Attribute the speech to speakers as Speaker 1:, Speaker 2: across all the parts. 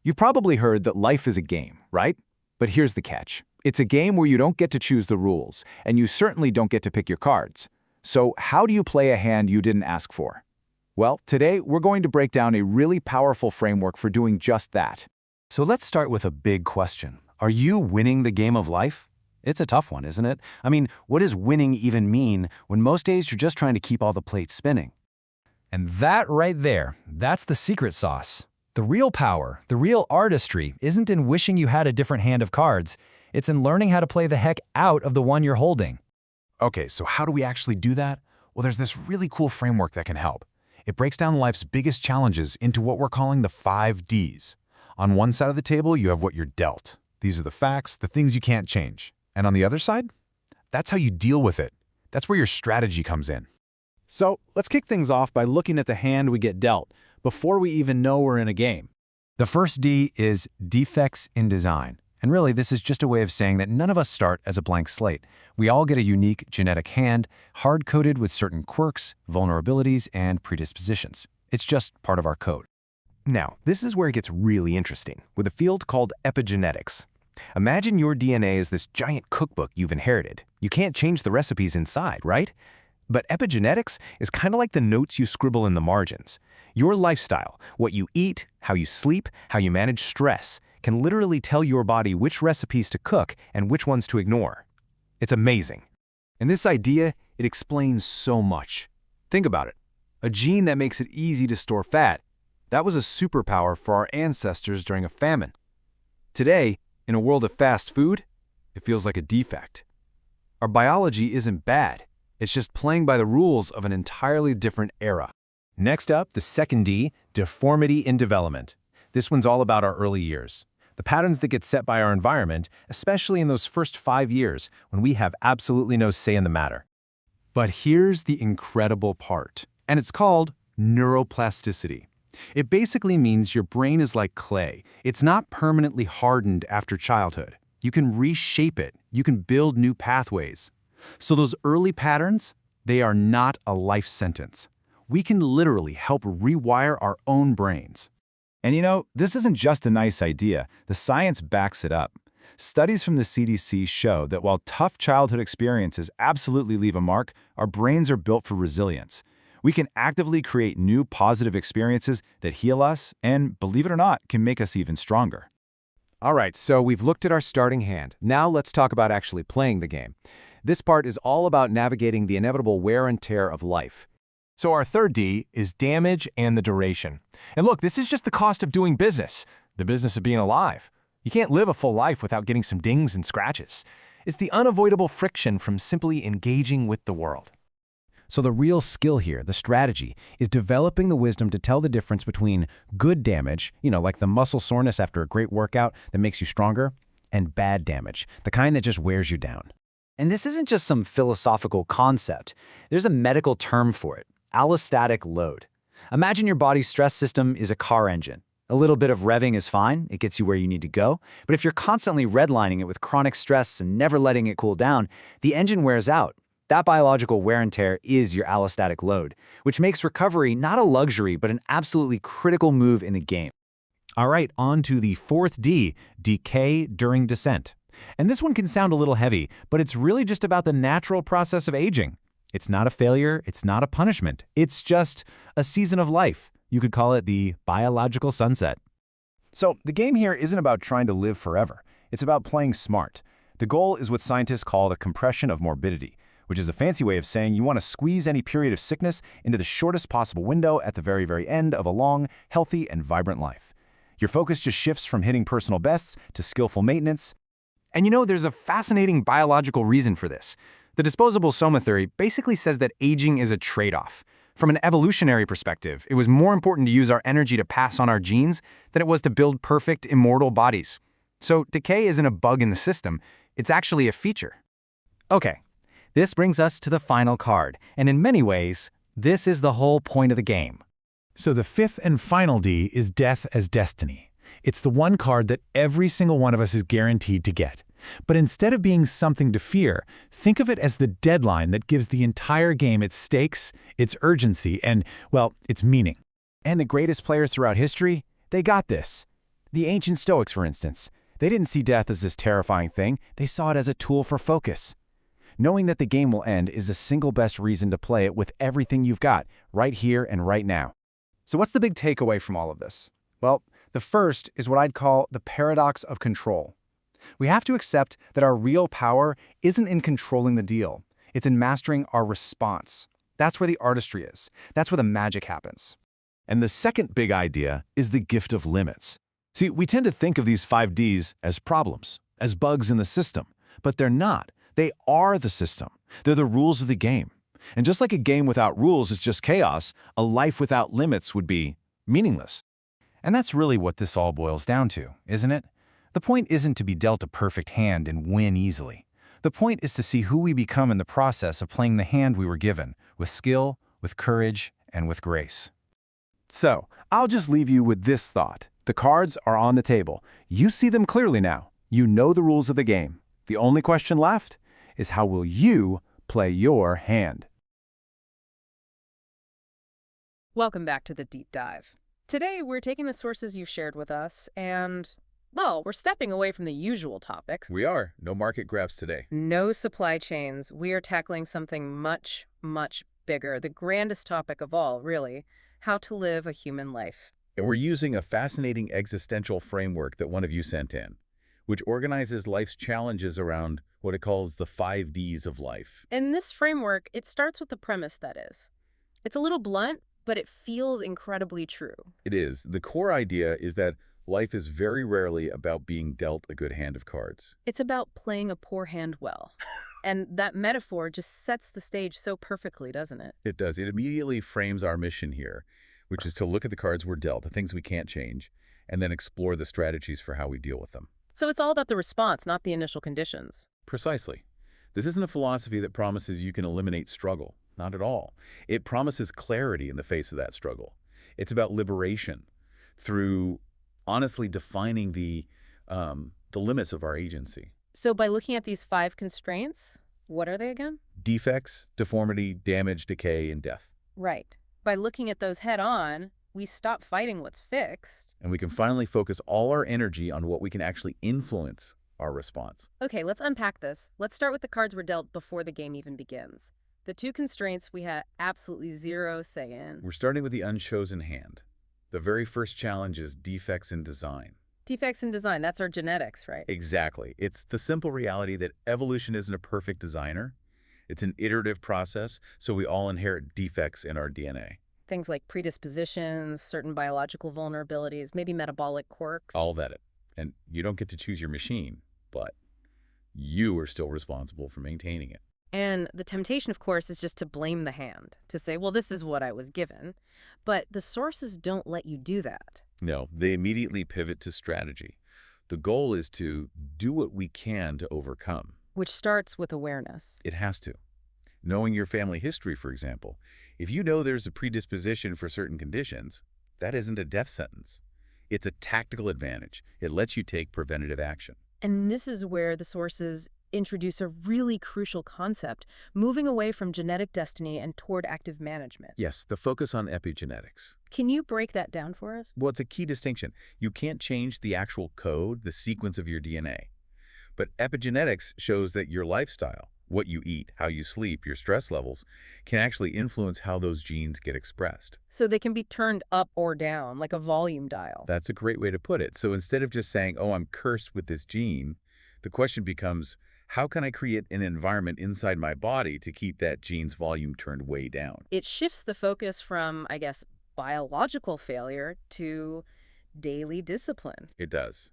Speaker 1: You've probably heard that life is a game, right? But here's the catch. It's a game where you don't get to choose the rules, and you certainly don't get to pick your cards. So how do you play a hand you didn't ask for? Well, today we're going to break down a really powerful framework for doing just that.
Speaker 2: So let's start with a big question. Are you winning the game of life? It's a tough one, isn't it? I mean, what does winning even mean when most days you're just trying to keep all the plates spinning?
Speaker 3: And that right there, that's the secret sauce. The real power, the real artistry, isn't in wishing you had a different hand of cards. It's in learning how to play the heck out of the one you're holding.
Speaker 4: Okay, so how do we actually do that? Well, there's this really cool framework that can help. It breaks down life's biggest challenges into what we're calling the 5 Ds. On one side of the table, you have what you're dealt. These are the facts, the things you can't change. And on the other side, that's how you deal with it. That's where your strategy comes in.
Speaker 5: So let's kick things off by looking at the hand we get dealt, before we even know we're in a game.
Speaker 2: The first D is defects in design. And really, this is just a way of saying that none of us start as a blank slate. We all get a unique genetic hand, hard-coded with certain quirks, vulnerabilities, and predispositions. It's just part of our code.
Speaker 6: Now, this is where it gets really interesting, with a field called epigenetics. Imagine your DNA is this giant cookbook you've inherited. You can't change the recipes inside, right? But epigenetics is kind of like the notes you scribble in the margins. Your lifestyle, what you eat, how you sleep, how you manage stress, can literally tell your body which recipes to cook and which ones to ignore. It's amazing.
Speaker 1: And this idea, it explains so much. Think about it. A gene that makes it easy to store fat, that was a superpower for our ancestors during a famine. Today, in a world of fast food, it feels like a defect. Our biology isn't bad. It's just playing by the rules of an entirely different era.
Speaker 6: Next up, the second D, deformity in development. This one's all about our early years. The patterns that get set by our environment, especially in those first 5 years when we have absolutely no say in the matter.
Speaker 1: But here's the incredible part, and it's called neuroplasticity. It basically means your brain is like clay. It's not permanently hardened after childhood. You can reshape it. You can build new pathways. So those early patterns, they are not a life sentence. We can literally help rewire our own brains. And you know, this isn't just a nice idea. The science backs it up. Studies from the CDC show that while tough childhood experiences absolutely leave a mark, our brains are built for resilience. We can actively create new positive experiences that heal us and, believe it or not, can make us even stronger.
Speaker 6: All right, so we've looked at our starting hand. Now let's talk about actually playing the game. This part is all about navigating the inevitable wear and tear of life. So our third D is damage and the duration. And look, this is just the cost of doing business, the business of being alive. You can't live a full life without getting some dings and scratches. It's the unavoidable friction from simply engaging with the world. So the real skill here, the strategy, is developing the wisdom to tell the difference between good damage, like the muscle soreness after a great workout that makes you stronger, and bad damage, the kind that just wears you down.
Speaker 7: And this isn't just some philosophical concept. There's a medical term for it, allostatic load. Imagine your body's stress system is a car engine. A little bit of revving is fine, it gets you where you need to go. But if you're constantly redlining it with chronic stress and never letting it cool down, the engine wears out. That biological wear and tear is your allostatic load, which makes recovery not a luxury but an absolutely critical move in the game.
Speaker 6: All right, on to the fourth D, decay during descent. And this one can sound a little heavy, but it's really just about the natural process of aging. It's not a failure, it's not a punishment. It's just a season of life. You could call it the biological sunset. So the game here isn't about trying to live forever. It's about playing smart. The goal is what scientists call the compression of morbidity, which is a fancy way of saying you want to squeeze any period of sickness into the shortest possible window at the very, very end of a long, healthy, and vibrant life. Your focus just shifts from hitting personal bests to skillful maintenance. And there's a fascinating biological reason for this. The disposable soma theory basically says that aging is a trade-off. From an evolutionary perspective, it was more important to use our energy to pass on our genes than it was to build perfect, immortal bodies. So decay isn't a bug in the system, it's actually a feature.
Speaker 7: Okay, this brings us to the final card, and in many ways, this is the whole point of the game.
Speaker 4: So the fifth and final D is death as destiny. It's the one card that every single one of us is guaranteed to get. But instead of being something to fear, think of it as the deadline that gives the entire game its stakes, its urgency, and, well, its meaning.
Speaker 6: And the greatest players throughout history, they got this.
Speaker 2: The ancient Stoics, for instance, they didn't see death as this terrifying thing, they saw it as a tool for focus. Knowing that the game will end is the single best reason to play it with everything you've got, right here and right now.
Speaker 1: So what's the big takeaway from all of this? Well, the first is what I'd call the paradox of control. We have to accept that our real power isn't in controlling the deal. It's in mastering our response. That's where the artistry is. That's where the magic happens.
Speaker 4: And the second big idea is the gift of limits. See, we tend to think of these 5Ds as problems, as bugs in the system, but they're not. They are the system. They're the rules of the game. And just like a game without rules is just chaos, a life without limits would be meaningless.
Speaker 2: And that's really what this all boils down to, isn't it? The point isn't to be dealt a perfect hand and win easily. The point is to see who we become in the process of playing the hand we were given, with skill, with courage, and with grace.
Speaker 1: So, I'll just leave you with this thought. The cards are on the table. You see them clearly now. You know the rules of the game. The only question left is how will you play your hand?
Speaker 8: Welcome back to the Deep Dive. Today, we're taking the sources you've shared with us and, well, we're stepping away from the usual topics.
Speaker 9: We are. No market grabs today.
Speaker 8: No supply chains. We are tackling something much, much bigger. The grandest topic of all, really. How to live a human life.
Speaker 9: And we're using a fascinating existential framework that one of you sent in, which organizes life's challenges around what it calls the 5Ds of life.
Speaker 8: In this framework, it starts with the premise that is. It's a little blunt, but it feels incredibly true.
Speaker 9: It is. The core idea is that life is very rarely about being dealt a good hand of cards.
Speaker 8: It's about playing a poor hand well. And that metaphor just sets the stage so perfectly, doesn't it?
Speaker 9: It does. It immediately frames our mission here, which is to look at the cards we're dealt, the things we can't change, and then explore the strategies for how we deal with them.
Speaker 8: So it's all about the response, not the initial conditions.
Speaker 9: Precisely. This isn't a philosophy that promises you can eliminate struggle. Not at all. It promises clarity in the face of that struggle. It's about liberation through honestly defining the limits of our agency.
Speaker 8: So by looking at these 5 constraints, what are they again?
Speaker 9: Defects, deformity, damage, decay, and death.
Speaker 8: Right. By looking at those head on, we stop fighting what's fixed.
Speaker 9: And we can finally focus all our energy on what we can actually influence our response.
Speaker 8: Okay, let's unpack this. Let's start with the cards we're dealt before the game even begins. The 2 constraints we had absolutely zero say in.
Speaker 9: We're starting with the unchosen hand. The very first challenge is defects in design.
Speaker 8: Defects in design, that's our genetics, right?
Speaker 9: Exactly. It's the simple reality that evolution isn't a perfect designer. It's an iterative process, so we all inherit defects in our DNA.
Speaker 8: Things like predispositions, certain biological vulnerabilities, maybe metabolic quirks.
Speaker 9: All that. And you don't get to choose your machine, but you are still responsible for maintaining it.
Speaker 8: And the temptation, of course, is just to blame the hand, to say, well, this is what I was given. But the sources don't let you do that.
Speaker 9: No, they immediately pivot to strategy. The goal is to do what we can to overcome.
Speaker 8: Which starts with awareness.
Speaker 9: It has to. Knowing your family history, for example, if you know there's a predisposition for certain conditions, that isn't a death sentence. It's a tactical advantage. It lets you take preventative action.
Speaker 8: And this is where the sources introduce a really crucial concept, moving away from genetic destiny and toward active management.
Speaker 9: Yes, the focus on epigenetics.
Speaker 8: Can you break that down for us?
Speaker 9: Well, it's a key distinction. You can't change the actual code, the sequence of your DNA. But epigenetics shows that your lifestyle, what you eat, how you sleep, your stress levels, can actually influence how those genes get expressed.
Speaker 8: So they can be turned up or down, like a volume dial.
Speaker 9: That's a great way to put it. So instead of just saying, oh, I'm cursed with this gene, the question becomes, how can I create an environment inside my body to keep that gene's volume turned way down?
Speaker 8: It shifts the focus from, I guess, biological failure to daily discipline.
Speaker 9: It does.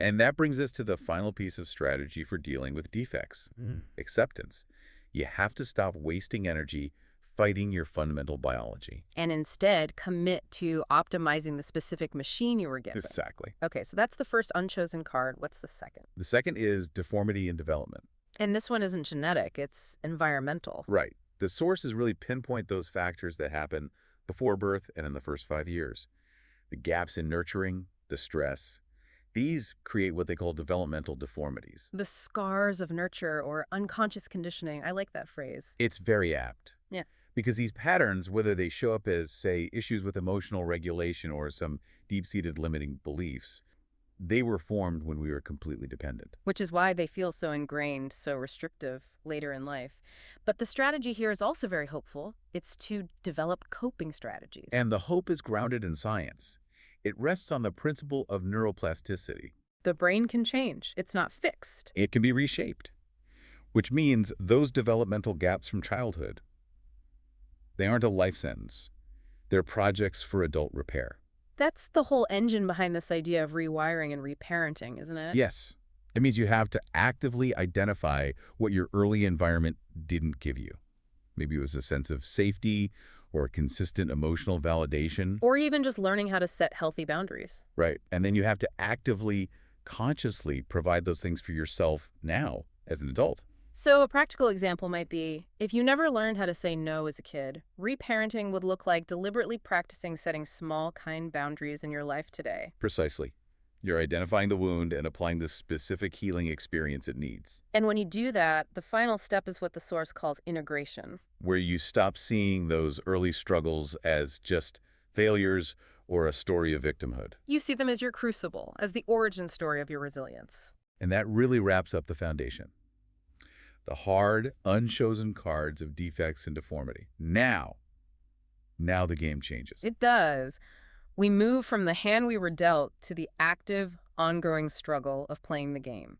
Speaker 9: And that brings us to the final piece of strategy for dealing with defects, acceptance. You have to stop wasting energy fighting your fundamental biology.
Speaker 8: And instead commit to optimizing the specific machine you were given.
Speaker 9: Exactly.
Speaker 8: Okay, so that's the first unchosen card. What's the second?
Speaker 9: The second is deformity and development.
Speaker 8: And this one isn't genetic, it's environmental.
Speaker 9: Right. The sources really pinpoint those factors that happen before birth and in the first 5 years. The gaps in nurturing, the stress. These create what they call developmental deformities.
Speaker 8: The scars of nurture or unconscious conditioning. I like that phrase.
Speaker 9: It's very apt.
Speaker 8: Yeah.
Speaker 9: Because these patterns, whether they show up as, say, issues with emotional regulation or some deep-seated limiting beliefs, they were formed when we were completely dependent.
Speaker 8: Which is why they feel so ingrained, so restrictive later in life. But the strategy here is also very hopeful. It's to develop coping strategies.
Speaker 9: And the hope is grounded in science. It rests on the principle of neuroplasticity.
Speaker 8: The brain can change. It's not fixed.
Speaker 9: It can be reshaped, which means those developmental gaps from childhood, they aren't a life sentence. They're projects for adult repair.
Speaker 8: That's the whole engine behind this idea of rewiring and reparenting, isn't it?
Speaker 9: Yes, it means you have to actively identify what your early environment didn't give you. Maybe it was a sense of safety or a consistent emotional validation.
Speaker 8: Or even just learning how to set healthy boundaries.
Speaker 9: Right. And then you have to actively, consciously provide those things for yourself now as an adult.
Speaker 8: So a practical example might be, if you never learned how to say no as a kid, reparenting would look like deliberately practicing setting small, kind boundaries in your life today.
Speaker 9: Precisely. You're identifying the wound and applying the specific healing experience it needs,
Speaker 8: And when you do that, the final step is what the source calls integration.
Speaker 9: where you stop seeing those early struggles as just failures or a story of victimhood.
Speaker 8: You see them as your crucible, as the origin story of your resilience.
Speaker 9: And that really wraps up the foundation. The hard, unchosen cards of defects and deformity. Now the game changes.
Speaker 8: It does. We move from the hand we were dealt to the active, ongoing struggle of playing the game.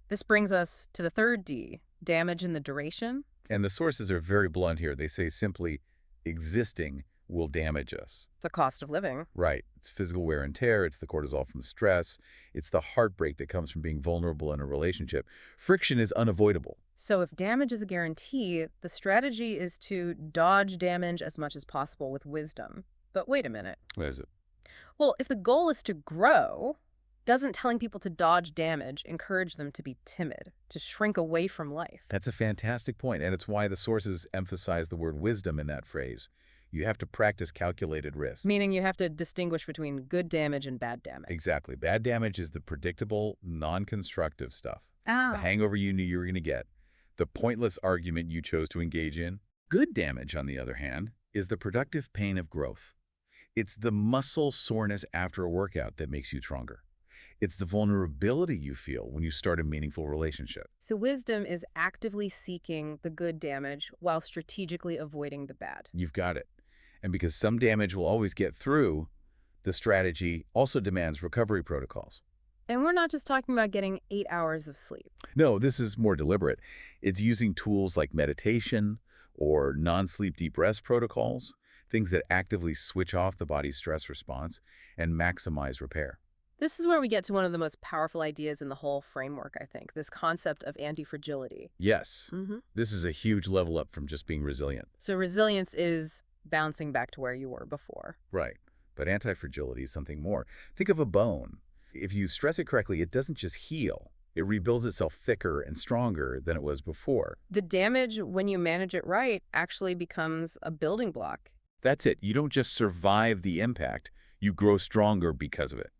Speaker 8: This brings us to the third D, damage in the duration.
Speaker 9: And the sources are very blunt here. They say simply, existing will damage us.
Speaker 8: It's a cost of living.
Speaker 9: Right. It's physical wear and tear. It's the cortisol from stress. It's the heartbreak that comes from being vulnerable in a relationship. Friction is unavoidable.
Speaker 8: So if damage is a guarantee, the strategy is to dodge damage as much as possible with wisdom. But wait a minute.
Speaker 9: What is it?
Speaker 8: Well, if the goal is to grow, doesn't telling people to dodge damage encourage them to be timid, to shrink away from life?
Speaker 9: That's a fantastic point, and it's why the sources emphasize the word wisdom in that phrase. You have to practice calculated risk.
Speaker 8: Meaning you have to distinguish between good damage and bad damage.
Speaker 9: Exactly. Bad damage is the predictable, non-constructive stuff. The
Speaker 8: Ah.
Speaker 9: hangover you knew you were going to get. The pointless argument you chose to engage in. Good damage, on the other hand, is the productive pain of growth. It's the muscle soreness after a workout that makes you stronger. It's the vulnerability you feel when you start a meaningful relationship.
Speaker 8: So wisdom is actively seeking the good damage while strategically avoiding the bad.
Speaker 9: You've got it. And because some damage will always get through, the strategy also demands recovery protocols.
Speaker 8: And we're not just talking about getting 8 hours of sleep.
Speaker 9: No, this is more deliberate. It's using tools like meditation or non-sleep deep rest protocols, things that actively switch off the body's stress response and maximize repair.
Speaker 8: This is where we get to one of the most powerful ideas in the whole framework, I think, this concept of anti-fragility.
Speaker 9: Yes,
Speaker 8: Mm-hmm.
Speaker 9: this is a huge level up from just being resilient.
Speaker 8: So resilience is bouncing back to where you were before.
Speaker 9: Right, but anti-fragility is something more. Think of a bone. If you stress it correctly, it doesn't just heal. It rebuilds itself thicker and stronger than it was before.
Speaker 8: The damage, when you manage it right, actually becomes a building block.
Speaker 9: That's it. You don't just survive the impact. You grow stronger because of it.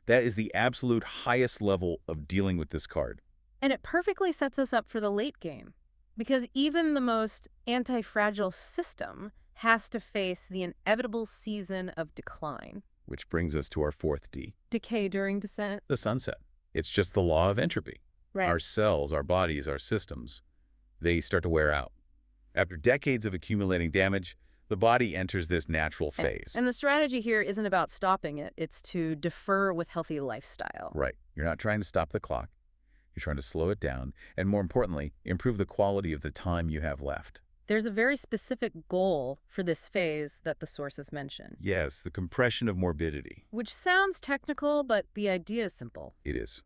Speaker 9: That is the absolute highest level of dealing with this card.
Speaker 8: And it perfectly sets us up for the late game. Because even the most anti-fragile system has to face the inevitable season of decline.
Speaker 9: Which brings us to our fourth D,
Speaker 8: Decay during descent.
Speaker 9: the sunset. It's just the law of entropy.
Speaker 8: Right.
Speaker 9: Our cells, our bodies, our systems, they start to wear out. After decades of accumulating damage, the body enters this natural phase.
Speaker 8: And the strategy here isn't about stopping it. It's to defer with healthy lifestyle.
Speaker 9: Right. You're not trying to stop the clock. You're trying to slow it down, and more importantly, improve the quality of the time you have left.
Speaker 8: There's a very specific goal for this phase that the sources mention.
Speaker 9: Yes, the compression of morbidity.
Speaker 8: Which sounds technical, but the idea is simple.
Speaker 9: It is.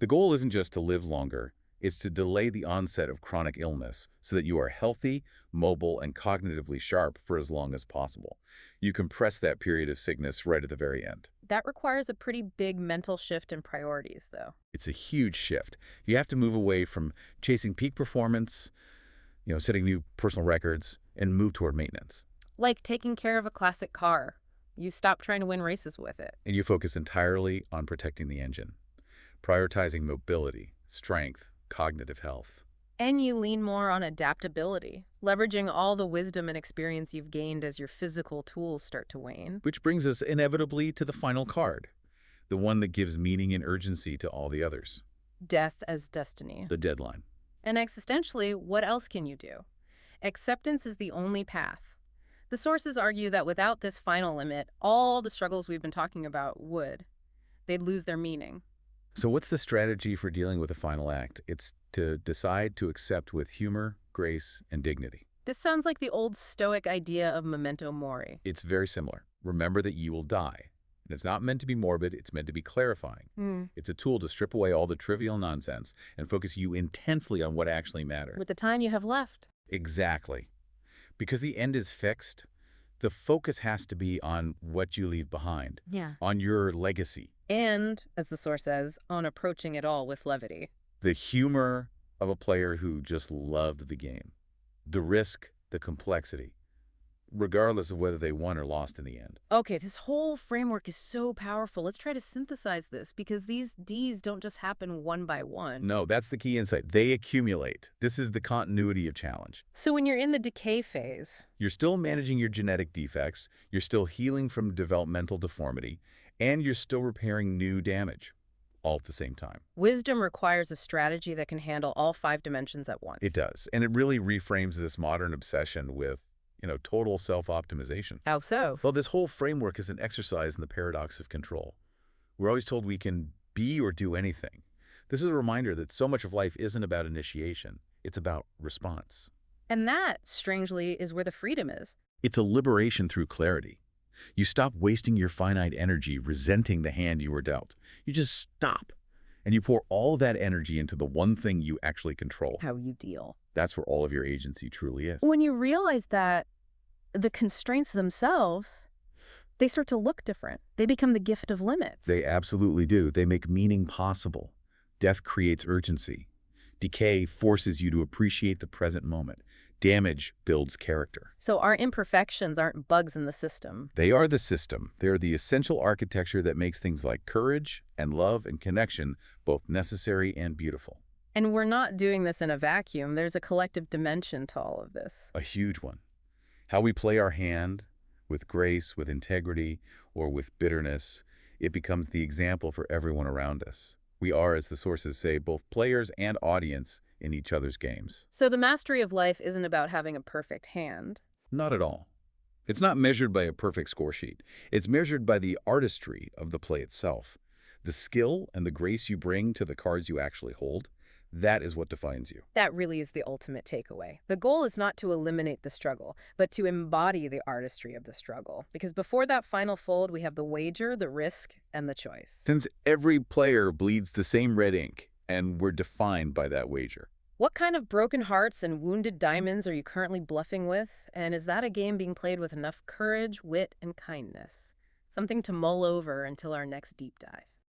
Speaker 9: The goal isn't just to live longer, it's to delay the onset of chronic illness so that you are healthy, mobile, and cognitively sharp for as long as possible. You compress that period of sickness right at the very end.
Speaker 8: That requires a pretty big mental shift in priorities, though.
Speaker 9: It's a huge shift. You have to move away from chasing peak performance, setting new personal records, and move toward maintenance.
Speaker 8: Like taking care of a classic car. You stop trying to win races with it.
Speaker 9: And you focus entirely on protecting the engine, prioritizing mobility, strength, cognitive health.
Speaker 8: And you lean more on adaptability, leveraging all the wisdom and experience you've gained as your physical tools start to wane.
Speaker 9: Which brings us inevitably to the final card, the one that gives meaning and urgency to all the others.
Speaker 8: Death as destiny.
Speaker 9: The deadline.
Speaker 8: And existentially, what else can you do? Acceptance is the only path. The sources argue that without this final limit, all the struggles we've been talking about would. They'd lose their meaning.
Speaker 9: So what's the strategy for dealing with the final act? It's to decide to accept with humor, grace, and dignity.
Speaker 8: This sounds like the old Stoic idea of memento mori.
Speaker 9: It's very similar. Remember that you will die. And it's not meant to be morbid, it's meant to be clarifying. It's a tool to strip away all the trivial nonsense and focus you intensely on what actually matters.
Speaker 8: With the time you have left.
Speaker 9: Exactly. Because the end is fixed, the focus has to be on what you leave behind, on your legacy.
Speaker 8: And, as the source says, on approaching it all with levity.
Speaker 9: The humor of a player who just loved the game. The risk, the complexity, regardless of whether they won or lost in the end.
Speaker 8: Okay, this whole framework is so powerful. Let's try to synthesize this, because these Ds don't just happen one by one.
Speaker 9: No, that's the key insight. They accumulate. This is the continuity of challenge.
Speaker 8: So when you're in the decay phase,
Speaker 9: You're still managing your genetic defects, you're still healing from developmental deformity, and you're still repairing new damage, all at the same time.
Speaker 8: wisdom requires a strategy that can handle all 5 dimensions at once.
Speaker 9: It does. And it really reframes this modern obsession with, total self-optimization.
Speaker 8: How so?
Speaker 9: Well, this whole framework is an exercise in the paradox of control. We're always told we can be or do anything. This is a reminder that so much of life isn't about initiation. It's about response.
Speaker 8: And that, strangely, is where the freedom is.
Speaker 9: It's a liberation through clarity. You stop wasting your finite energy resenting the hand you were dealt. You just stop, and you pour all that energy into the one thing you actually control.
Speaker 8: How you deal.
Speaker 9: That's where all of your agency truly is.
Speaker 8: When you realize that the constraints themselves, they start to look different. They become the gift of limits.
Speaker 9: They absolutely do. They make meaning possible. Death creates urgency. Decay forces you to appreciate the present moment. Damage builds character.
Speaker 8: So our imperfections aren't bugs in the system.
Speaker 9: They are the system. They are the essential architecture that makes things like courage and love and connection both necessary and beautiful.
Speaker 8: And we're not doing this in a vacuum. There's a collective dimension to all of this.
Speaker 9: A huge one. How we play our hand, with grace, with integrity, or with bitterness, it becomes the example for everyone around us. We are, as the sources say, both players and audience in each other's games.
Speaker 8: So the mastery of life isn't about having a perfect hand.
Speaker 9: Not at all. It's not measured by a perfect score sheet. It's measured by the artistry of the play itself. The skill and the grace you bring to the cards you actually hold, that is what defines you.
Speaker 8: That really is the ultimate takeaway. The goal is not to eliminate the struggle, but to embody the artistry of the struggle. Because before that final fold, we have the wager, the risk, and the choice.
Speaker 9: Since every player bleeds the same red ink, and we're defined by that wager.
Speaker 8: What kind of broken hearts and wounded diamonds are you currently bluffing with? And is that a game being played with enough courage, wit, and kindness? Something to mull over until our next deep dive.